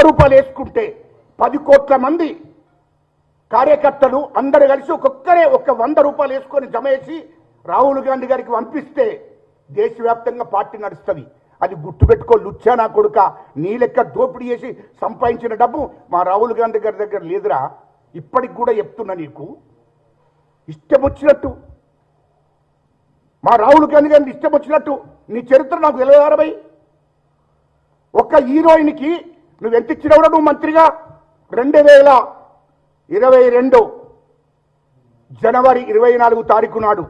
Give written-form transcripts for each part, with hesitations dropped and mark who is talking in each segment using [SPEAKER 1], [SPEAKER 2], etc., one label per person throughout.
[SPEAKER 1] రూపాయలు వేసుకుంటే 10 కోట్ల మంది కార్యకర్తలు అందరూ కలిసి ఒక్కొక్కరే ఒక 100 రూపాయలు వేసుకొని జమ చేసి రాహుల్ గాంధీ గారికి పంపిస్తే దేశవ్యాప్తంగా పార్టీ నడుస్తుంది. అది గుర్తుపెట్టుకో లుచ్చా నా కొడుక. నీ లెక్క దోపిడీ చేసి సంపాదించిన డబ్బు మా రాహుల్ గాంధీ గారి దగ్గర లేదురా. ఇప్పటికి కూడా చెప్తున్నా, నీకు ఇష్టం వచ్చినట్టు మా రాహుల్ గాంధీ గారిని ఇష్టం వచ్చినట్టు నీ చరిత్ర నాకు తెలియదారా భయ్. ఒక్క హీరోయిన్కి నువ్వు ఎంత ఇచ్చినవురా నువ్వు మంత్రిగా? 2022 జనవరి 24 తారీఖు నాడు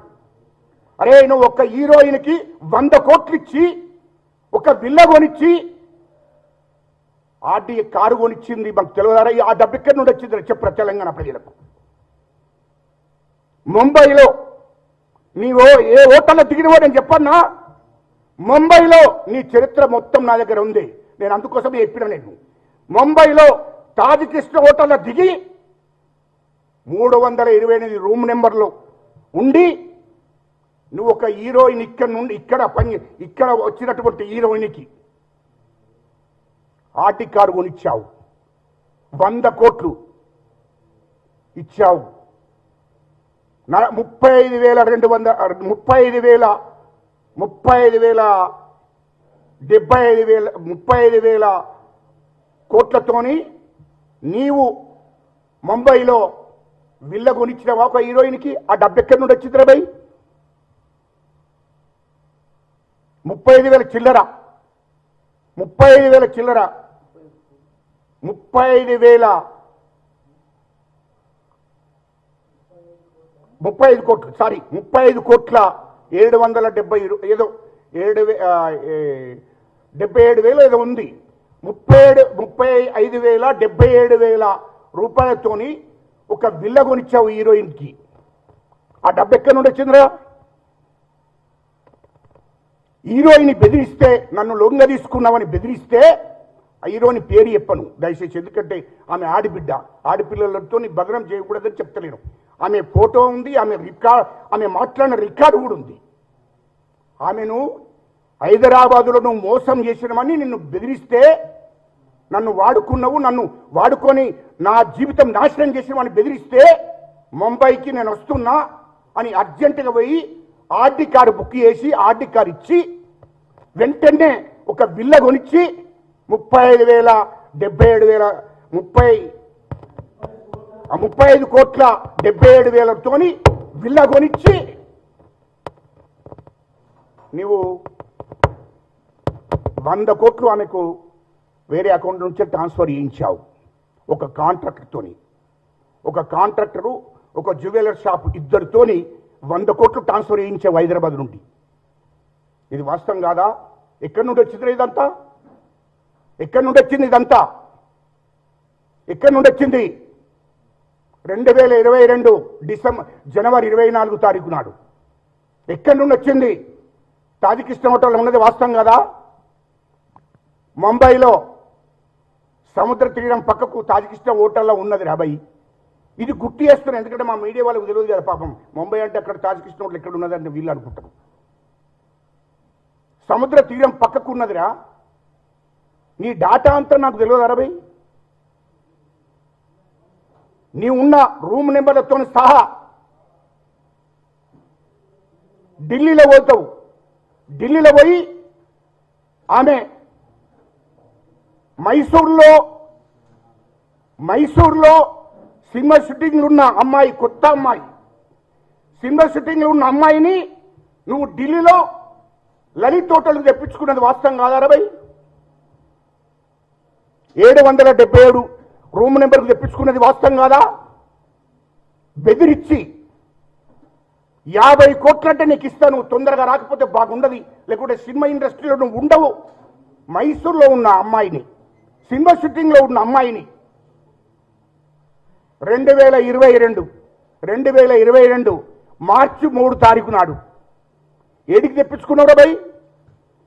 [SPEAKER 1] అరే నువ్వు ఒక్క హీరోయిన్కి 100 కోట్లు ఇచ్చి ఒక విల్ల కొనిచ్చి ఆర్డీ కారు కొనిచ్చింది మాకు తెలియదారా? ఆ డబ్బు ఎక్కడి నుండి వచ్చింది చెప్పరా తెలంగాణ ప్రజలకు? ముంబైలో నీవో ఏ హోటల్లో దిగినవో నేను చెప్పన్నా. ముంబైలో నీ చరిత్ర మొత్తం నా దగ్గర ఉంది. నేను అందుకోసమే చెప్పిన. నేను ముంబైలో తాజ్ కృష్ణ హోటల్లో దిగి 328 రూమ్ నెంబర్లో ఉండి నువ్వు ఒక హీరోయిన్ ఇక్కడ వచ్చినటువంటి హీరోయిన్కి ఆర్టీ కారు కొనిచ్చావు, 100 కోట్లు ఇచ్చావు. 35,000 కోట్లతోని నీవు ముంబైలో విల్ల కొనిచ్చినవా ఒక హీరోయిన్కి? ఆ డబ్బు ఎక్కడి నుండి వచ్చిందిరా భయ్? 35,000 చిల్లర 35 కోట్లు సారీ 35 కోట్ల 770 ఏదో 77,000 ఏదో ఉంది. 35,077 రూపాయలతోని ఒక విల్ల కొనిచ్చావు హీరోయిన్కి. ఆ డబ్బు ఎక్కడి నుండి వచ్చిందిరా? హీరోయిన్ బెదిరిస్తే, నన్ను లొంగ తీసుకున్నామని బెదిరిస్తే ఆ హీరోయిన్ పేరు చెప్పను దయచేసి, ఎందుకంటే ఆమె ఆడబిడ్డ. ఆడపిల్లలతో బదనం చేయకూడదని చెప్తలేను. ఆమె ఫోటో ఉంది, ఆమె మాట్లాడిన రికార్డు కూడా ఉంది. ఆమెను హైదరాబాదులో నువ్వు మోసం చేసినమని నిన్ను బెదిరిస్తే, నన్ను వాడుకున్నావు, నన్ను వాడుకొని నా జీవితం నాశనం చేసినమని బెదిరిస్తే ముంబైకి నేను వస్తున్నా అని అర్జెంటుగా పోయి ఆర్డీ కారు బుక్ చేసి ఆర్డీ కారు ఇచ్చి వెంటనే ఒక విల్ల కొనిచ్చి 35 కోట్ల 77,000తోని విల్ల కొనిచ్చి నీవు 100 కోట్లు ఆమెకు వేరే అకౌంట్ నుంచి ట్రాన్స్ఫర్ చేయించావు. ఒక కాంట్రాక్టర్తోని, ఒక కాంట్రాక్టరు ఒక జ్యువెలర్ షాప్ ఇద్దరితోని 100 కోట్లు ట్రాన్స్ఫర్ చేయించావు హైదరాబాద్ నుండి. ఇది వాస్తవం కాదా? ఎక్కడి నుండి వచ్చింది ఇదంతా? ఎక్కడి నుండి వచ్చింది ఇదంతా? ఎక్కడి నుండి వచ్చింది? 2022 జనవరి 24 తారీఖు నాడు ఎక్కడి నుండి వచ్చింది? తాజ్ కృష్ణ హోటల్లో ఉన్నది వాస్తవం కదా? ముంబైలో సముద్ర తీరం పక్కకు తాజ్ కృష్ణ హోటల్లో ఉన్నది రాబాయి. ఇది గుర్తు చేస్తున్నాను ఎందుకంటే మా మీడియా వాళ్ళకు తెలియదు కదా పాపం. ముంబై అంటే అక్కడ తాజ్ కృష్ణ హోటల్ ఎక్కడ ఉన్నదని వీళ్ళు అనుకుంటారు. సముద్ర తీరం పక్కకు ఉన్నదిరా. నీ డాటా అంతా నాకు తెలియదు అరబై. నీ ఉన్న రూమ్ నెంబర్లతో సహా ఢిల్లీలో పోతావు. ఢిల్లీలో పోయి ఆమె మైసూర్లో సినిమా షూటింగ్లు ఉన్న అమ్మాయి, కొత్త అమ్మాయి, సినిమా షూటింగ్లు ఉన్న అమ్మాయిని నువ్వు ఢిల్లీలో లలిత్ హోటల్కి తెప్పించుకున్నది వాస్తవం కాదా అరబై? 777 రూమ్ నెంబర్కి తెప్పించుకున్నది వాస్తవం కాదా? బెదిరించి 50 కోట్లంటే నీకు ఇస్తాను, తొందరగా రాకపోతే బాగుండదు, లేకుంటే సినిమా ఇండస్ట్రీలో నువ్వు ఉండవు. మైసూర్లో ఉన్న అమ్మాయిని, సినిమా షూటింగ్లో ఉన్న అమ్మాయిని 2022 మార్చి 3 తారీఖు నాడు ఏడికి తెప్పించుకున్నావు భయ్?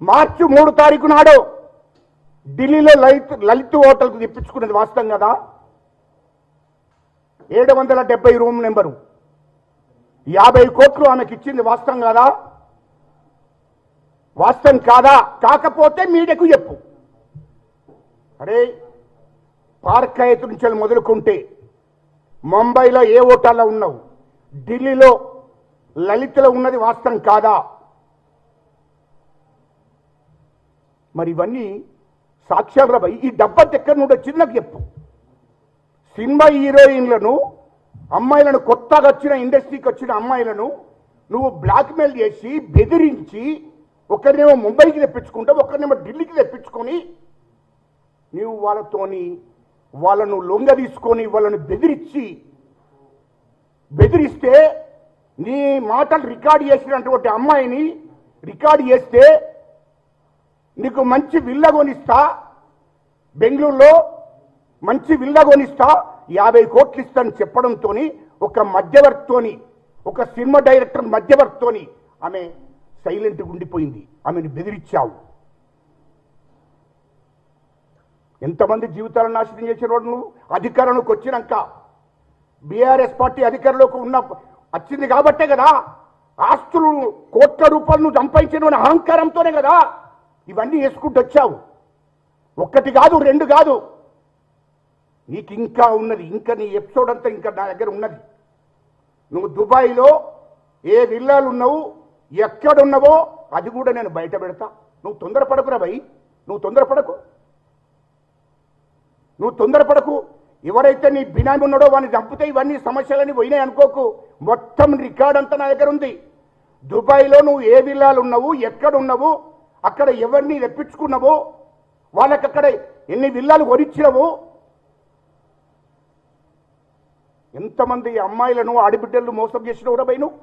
[SPEAKER 1] మార్చి 3 తారీఖు నాడు ఢిల్లీలో లలిత్ హోటల్కు తెప్పించుకున్నది వాస్తవం కదా? 770 రూమ్ నెంబరు, 50 కోట్లు ఆమెకి ఇచ్చింది వాస్తవం కాదా? వాస్తవం కాదా? కాకపోతే మీడియాకు చెప్పు. అరే పార్కాయత్ నుంచి మొదలుకుంటే ముంబైలో ఏ ఓటాల్లో ఉన్నావు, ఢిల్లీలో లలితలో ఉన్నది వాస్తవం కాదా? మరి ఇవన్నీ సాక్ష్యాలపై ఈ డబ్బంత ఎక్కడి నుండి వచ్చింది నాకు చెప్పు. సినిమా హీరోయిన్లను, అమ్మాయిలను, కొత్తగా వచ్చిన ఇండస్ట్రీకి వచ్చిన అమ్మాయిలను నువ్వు బ్లాక్మెయిల్ చేసి బెదిరించి ఒకరినేమో ముంబైకి తెప్పించుకుంటావు, ఒకరినేమో ఢిల్లీకి తెప్పించుకొని నీవు వాళ్ళను లొంగ తీసుకొని వాళ్ళను బెదిరిస్తే నీ మాటలు రికార్డ్ చేసినటువంటి అమ్మాయిని రికార్డ్ చేస్తే నీకు మంచి విల్ల కొనిస్తా, బెంగళూరులో మంచి విల్ల కొనిస్తా, 50 కోట్లు ఇస్తాను చెప్పడంతో ఒక మధ్యవర్తితోని, ఒక సినిమా డైరెక్టర్ మధ్యవర్తితోని ఆమె సైలెంట్గా ఉండిపోయింది. ఆమెను బెదిరించావు. ఎంతమంది జీవితాలను నాశనం చేసిన వాడు నువ్వు. అధికారంలోకి వచ్చినాక బీఆర్ఎస్ పార్టీ అధికారంలోకి వచ్చింది కాబట్టే కదా ఆస్తులు కోట్ల రూపాయలు నువ్వు సంపాదించిన అహంకారంతోనే కదా ఇవన్నీ వేసుకుంటూ వచ్చావు. ఒక్కటి కాదు, 2 కాదు, నీకు ఇంకా ఉన్నది. ఇంకా నీ ఎపిసోడ్ అంతా ఇంకా నా దగ్గర ఉన్నది. నువ్వు దుబాయ్లో ఏ విల్లాలు ఉన్నావు, ఎక్కడున్నావో అది కూడా నేను బయట పెడతా. నువ్వు తొందరపడకురా భయ్, నువ్వు తొందరపడకు. ఎవరైతే నీ బినామీ ఉన్నాడో వాడిని చంపితే ఇవన్నీ సమస్యలని పోయినాయి అనుకోకు. మొత్తం రికార్డ్ అంతా నా దగ్గర ఉంది. దుబాయ్లో నువ్వు ఏ విల్లాలు ఉన్నావు, ఎక్కడున్నావు, అక్కడ ఎవరిని తెప్పించుకున్నావో, వాళ్ళకి అక్కడ ఎన్ని విల్లాలు కొనిచ్చినావు, ఎంతమంది అమ్మాయిలను ఆడిబిడ్డలను మోసం చేసినవు రా భయ్. నువ్వు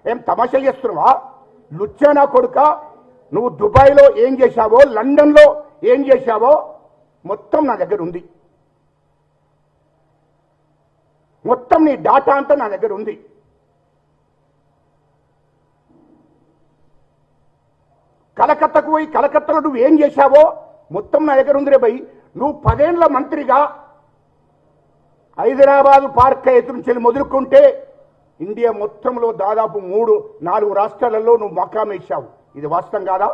[SPEAKER 1] ఏం తమాషా చేస్తున్నావా? లుచ్చానా కొడుక, నువ్వు దుబాయ్లో ఏం చేశావో, లండన్లో ఏం చేశావో మొత్తం నా దగ్గర ఉంది. మొత్తం నీ డాటా అంతా నా దగ్గర ఉంది. కలకత్తాకు పోయి కలకత్తాలో నువ్వు ఏం చేశావో మొత్తం నా దగ్గర ఉంది రే భయ్. నువ్వు 10 ఏళ్ల మంత్రిగా హైదరాబాద్ పార్కాయత్ నుంచి మొదలుకుంటే ఇండియా మొత్తంలో దాదాపు 3-4 రాష్ట్రాలలో నువ్వు మకాం వేశావు. ఇది వాస్తవం కాదా?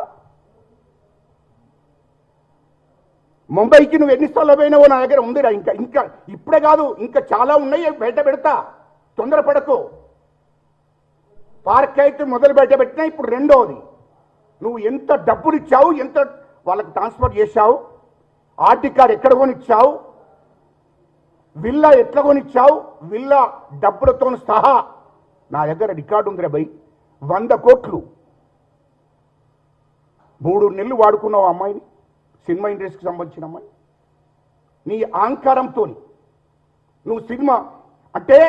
[SPEAKER 1] ముంబైకి నువ్వు ఎన్నిసార్లు పోయినావో నా దగ్గర ఉందిరా. ఇంకా ఇప్పుడే కాదు, ఇంకా చాలా ఉన్నాయి, బయట పెడతా. తొందరపడకు. పార్కాయత్ మొదలు బయట పెట్టినా ఇప్పుడు 2వది. నువ్వు ఎంత డబ్బులు ఇచ్చావు, ఎంత వాళ్ళకి ట్రాన్స్ఫర్ చేశావు, ఆర్టీ కార్డు ఎక్కడ కొనిచ్చావు, విల్లా ఎట్లా కొనిచ్చావు, విల్లా డబ్బులతో సహా నా దగ్గర రికార్డు ఉందిరా భయ్. 100 కోట్లు 3 నెలలు వాడుకున్నావు అమ్మాయిని, సినిమా ఇండస్ట్రీకి సంబంధించిన అమ్మాయి. నీ అహంకారంతో నువ్వు సినిమా అంటే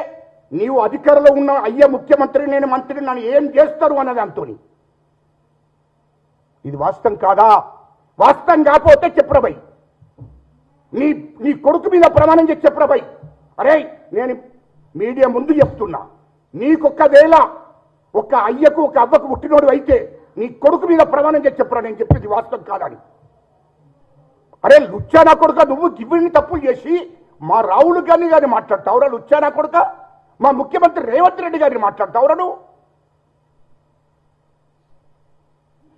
[SPEAKER 1] నీవు అధికారంలో ఉన్న అయ్యే ముఖ్యమంత్రి, నేను మంత్రి, నన్ను ఏం చేస్తారు అన్నది అంతో. ఇది వాస్తవం కాదా? వాస్తవం కాకపోతే చెప్పురా భయ్. నీ కొడుకు మీద ప్రమాణం చేసి చెప్పురా భయ్. అరే నేను మీడియా ముందు చెప్తున్నా, నీకొక్కవేళ ఒక అయ్యకు ఒక అవ్వకు పుట్టినోడు అయితే నీ కొడుకు మీద ప్రమాణం చేసి చెప్పురా. నేను చెప్పేది వాస్తవం కాదని. అరే లుచ్చానా కొడుక, నువ్వు ఇవన్నీ తప్పులు చేసి మా రాహుల్ గాంధీ గారిని మాట్లాడతావురా లుచ్చానా కొడుక, మా ముఖ్యమంత్రి రేవంత్ రెడ్డి గారిని మాట్లాడతావురా నువ్వు.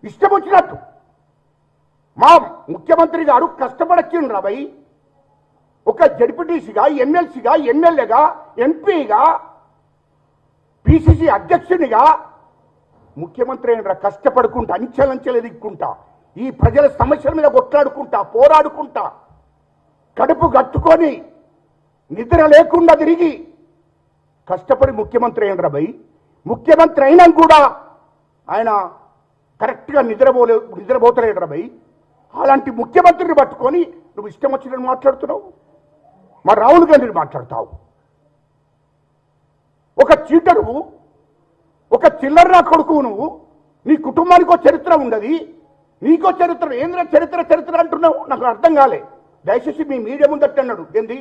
[SPEAKER 1] ఇష్టం వచ్చినట్టు మా ముఖ్యమంత్రి గారు కష్టపడొచ్చిండ్రా భయ్. ఒక జడ్పీటీసీగా, ఎమ్మెల్సీగా, ఎమ్మెల్యేగా, ఎంపీగా, పిసిసి అధ్యక్షునిగా ముఖ్యమంత్రి అయినరా. కష్టపడుకుంటా, అంచెలంచెలు ఎదుక్కుంటా, ఈ ప్రజల సమస్యల మీద కొట్లాడుకుంటా, పోరాడుకుంటా, కడుపు కట్టుకొని నిద్ర లేకుండా తిరిగి కష్టపడి ముఖ్యమంత్రి అయినరా భయ్. ముఖ్యమంత్రి అయినా కూడా ఆయన కరెక్ట్గా నిద్రపోతలేడరా భయ్. అలాంటి ముఖ్యమంత్రిని పట్టుకొని నువ్వు ఇష్టం వచ్చినట్టు మాట్లాడుతున్నావు. మా రాహుల్ గాంధీని మాట్లాడతావు. ఒక చీటరు, ఒక చిల్లర్రా కొడుకు నువ్వు. నీ కుటుంబానికో చరిత్ర ఉండదు, నీకో చరిత్ర. ఏంద్ర చరిత్ర అంటున్నావు? నాకు అర్థం కాలే. దయచేసి మీ మీడియా ముందట్టు అన్నాడు ఏంది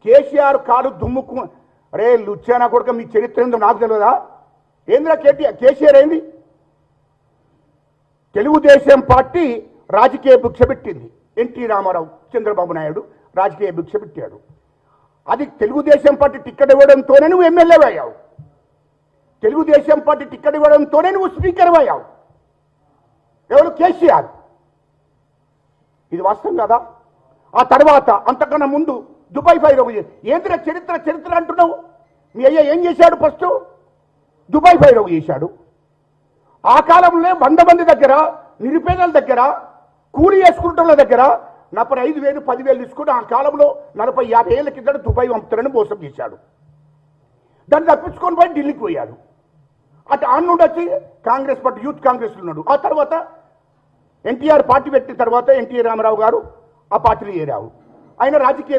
[SPEAKER 1] కేసీఆర్ కారు దుమ్ముకు. అరే లుచ్చానా కొడుక, మీ చరిత్ర ఏందో నాకు తెలియదా? ఏంద్ర కేసీఆర్ ఏంది? తెలుగుదేశం పార్టీ రాజకీయ భిక్ష పెట్టింది. ఎన్టీ రామారావు, చంద్రబాబు నాయుడు రాజకీయ భిక్ష పెట్టాడు. అది తెలుగుదేశం పార్టీ టిక్కెట్ ఇవ్వడంతోనే నువ్వు ఎమ్మెల్యే అయ్యావు. తెలుగుదేశం పార్టీ టిక్కెట్ ఇవ్వడంతోనే నువ్వు స్పీకర్ అయ్యావు. ఎవరు? కేసీఆర్. ఇది వాస్తవం కదా? ఆ తర్వాత అంతకన్నా ముందు దుబాయ్ ఫైరోగు ఏంద్ర చరిత్ర చరిత్ర అంటున్నావు? మీ అయ్య ఏం చేశాడు? ఫస్ట్ దుబాయ్ ఫైరోగు చేశాడు. ఆ కాలంలో 100 మంది దగ్గర, నిరుపేదల దగ్గర, కూలి చేసుకుంటున్న దగ్గర 45,000 10,000 తీసుకుని ఆ కాలంలో 40-50 ఏళ్ళ కింద దుబాయ్ పంపుతారని మోసం చేశాడు. దాన్ని తప్పించుకొని పోయి ఢిల్లీకి పోయాడు. అటు ఆన్ నుండి వచ్చి కాంగ్రెస్ పార్టీ యూత్ కాంగ్రెస్లో ఉన్నాడు. ఆ తర్వాత ఎన్టీఆర్ పార్టీ పెట్టిన తర్వాత ఎన్టీ రామారావు గారు ఆ పార్టీలో చేరావు. ఆయన రాజకీయ